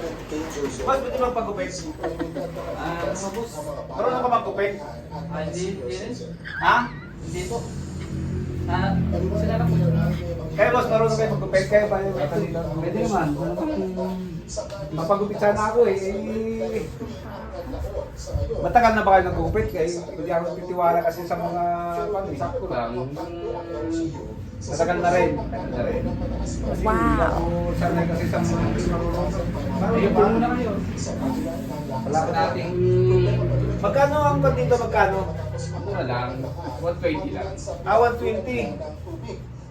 Boss, pwede bang pagupit? Boss? Marunong ka magupit? Hindi rin. Ha? Hindi po. Sila lang po. Kaya boss, marunong kayo magupit? Kaya ba yung dito? Pwede naman. Mapagupit sana ako eh. Matagal na ba kayo nagugupit? Kaya hindi ako titiwala kasi sa mga Sakto lang. matagal na rin. Matagal na rin. Kasi hindi ako sanay kasi sa mga marunong. Ayun po muna kayo. Wala Sa ko dating... Magkano ang kwan dito? Magkano? Mura lang. 120 lang. 120.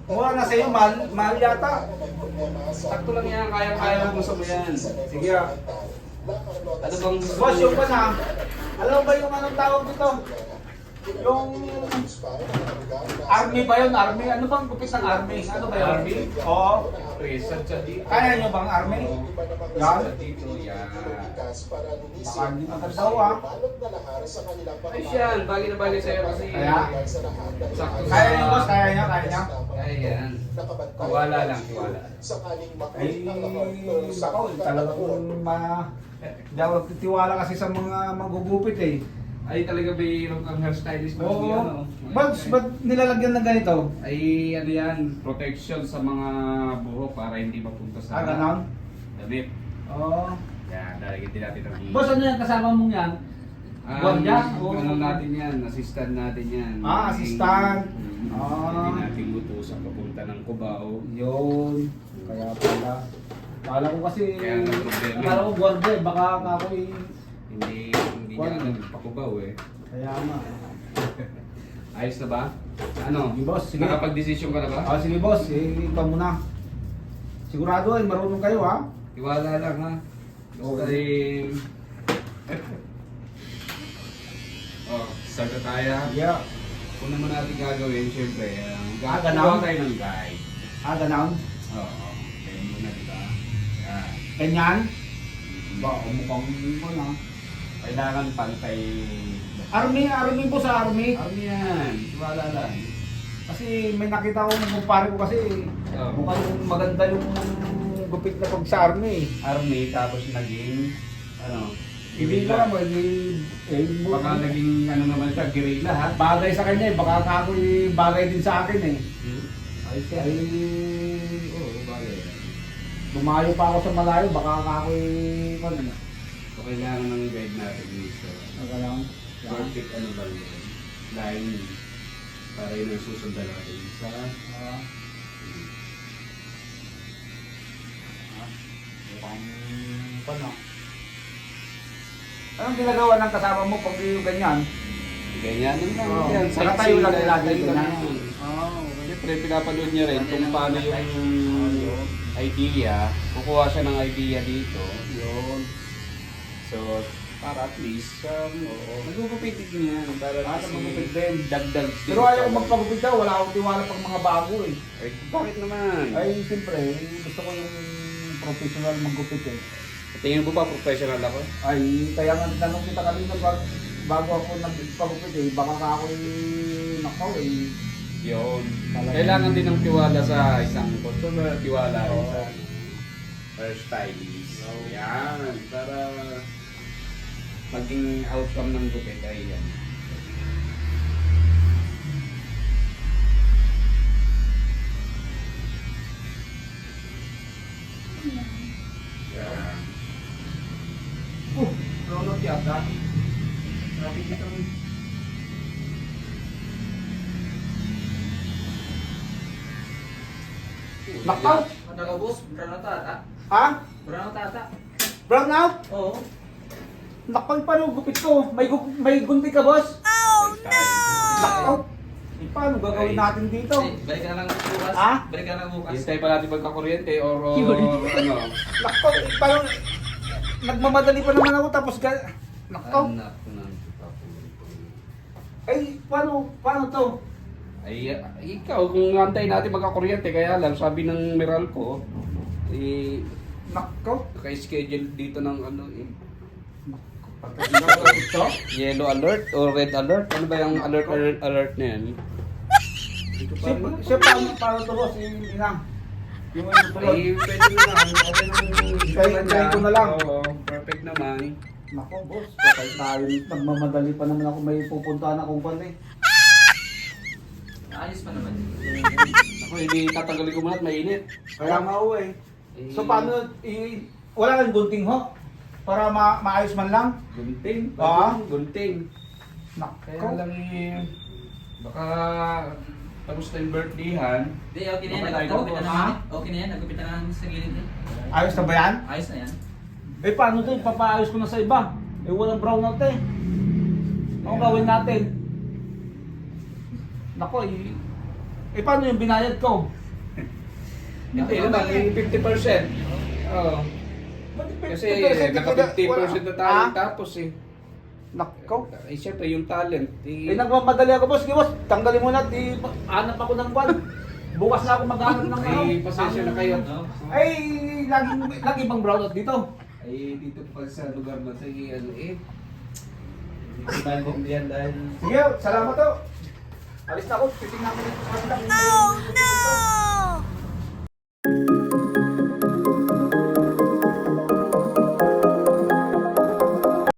Mura na sa'yo, mahal yata. Sakto lang yan. Kaya-kaya mo gusto mo yan. Sige ah. Ano bang gusto Boss, mo? yung pa na. Alam mo ba yung anong tawag dito? Yung army ba yun? Army? Ano bang gupit ng army? Ano ba yun? Army? Oo. Presa siya dito. Kaya nyo bang army? Yan. Presa dito. Yan. Baka hindi magkasaw ah. Ay siyan. Bagay na bagay sa'yo kasi. Kaya? Sakto sa... Kaya nyo boss? Kaya nyo? Kaya nyo? Kaya yan. Tiwala lang. Tiwala. Ay, ako talagang hindi ako titiwala kasi sa mga magugupit eh. Ay talaga mayroon kang hairstylist ba? Oo. Ano? Ba't nilalagyan ng ganito? Ay ano yan, protection sa mga buhok para hindi mapunta sa Ganon? damit. Oo. Yan, lalagyan din natin ng Boss, ano yan kasama mong yan? Guardia? Ano natin yan, assistant natin yan. Ah, assistant. Hindi natin utusan papunta ng Cubao. Yun. Kaya pala. Akala ko kasi, Kaya nga problema. akala ko guardia, baka ako Hindi Kuwan. niya alam, pa Cubao eh. kaya nga. Ayos na ba? Ano? Sige, boss, sige. Nakapag-desisyon ka na ba? Ah, sige boss, ikaw muna. Sigurado ay marunong kayo ha? Tiwala lang ha. Basta rin. Oh, secretary. Yeah. Kung naman natin gagawin, syempre, Ah, gagawa ganun? tayo ng guide. Ah, gano'n? Oo, kaya muna, di ba? Yan. Ganyan? Ba, mukhang mo na. Kailangan pantay. Army po sa army. Ano yan? Tiwala lang. Kasi may nakita ko ng kumpare ko kasi Oh. mukhang maganda yung gupit na pag sa army. Army, tapos naging, ano, Hindi ko alam, Baka naging, ano naman siya, guerrilla ha? bagay sa kanya eh, baka ako bagay din sa akin eh. Ay, siya. Ay, Oo, bagay. lumayo pa ako sa malayo, baka ako ano, So, kailangan ng guide natin dito. nagalang. Perfect ano ba yun? Line. Para yun ang susundan natin sa... Mukhang ano. Anong ginagawa ng kasama mo pag yung ganyan? Ganyan lang. Oo. Yan, Nakatayo lang sightseeing lagi tayo ganyan. lang. Oo. Siyempre, pinapanood niya rin kung paano yung idea. Kukuha siya ng idea dito. Yun. So, para at least, magugupitin niya. Para Para kasi magupit din. dagdag. Pero ayaw ko magpagupit daw, wala akong tiwala pang mga bago eh. Eh, bakit naman? Ay, siyempre, gusto ko yung professional maggupit eh. Tingin mo ba professional ako? Ay, kaya nga tanong kita kanina bago ako nagpagupit eh, baka ka ako nakaw eh. Yun. Talagang- Kailangan din ng tiwala sa isang customer, tiwala rin Oo. sa hairstylist. Yan. Para maging outcome ng gupit ay yan. Yan. Ronald yata. Sabi dito. Nakaw! Ano ka boss? Brown out ata? Ha? Brown out ata? Brown out? Oo. Nakaw, paano gupit ko? May gunti ka, boss? Nakaw! Eh, paano gagawin natin dito? Balik ka na lang bukas. Ha? Balik ka na lang bukas. Hintay pa natin magkakuryente or ano. Nakaw, eh, paano? Nagmamadali pa naman ako tapos nakaw. Anak ng Ay, paano to? Ay, ikaw, kung antay natin magkakuryente, kaya lang, sabi ng Meralco, eh, Nakaw? naka-schedule dito ng ano, Ito? yellow alert or red alert. Ano ba yung alert na yan? Dito pa rin. Siya paano to, boss? Yung inang. Yung ano tuloy. Ay, pwede naman. Okay naman. Try ko na lang. Oo, perfect naman. Nako, boss. Patay tayo. Nagmamadali pa naman ako. May pupuntahan akong kwan eh. Ayos pa naman. Ako, hindi tatanggalin ko muna at mainit. Kaya nga ho eh. Eh, So paano, wala kang gunting ho? Para maayos man lang? Gunting. Ah? Gunting. Nako. Kaya lang baka tapos na yung birthdayhan. Hindi, okay na yan. Baka tayo Nagupit na tapos. naman. Okay na yan. Nagupit na naman sa gilid eh. Ayos na ba yan? Ayos na yan. Eh paano din? Papaayos ko na sa iba. Eh walang brown out eh. Anong gawin natin? Nako eh paano yung binayad ko? Hindi naman, yung 50%. Oo. Kasi naka 50% na tayo tapos eh. Nako. Eh syempre yung talent. Eh nagmamadali ako boss. Boss, tanggalin mo na. Hanap ako ng kwan. Bukas na ako maghanap ng ano. Ay, pasensya na kayo. No? Ay, lagi bang brown out dito? Ay, dito pa sa lugar na ito, ano eh. Hindi ko maintindihan dahil Sige, salamat to. Alis na ako. Titingnan ko dito sa kabila.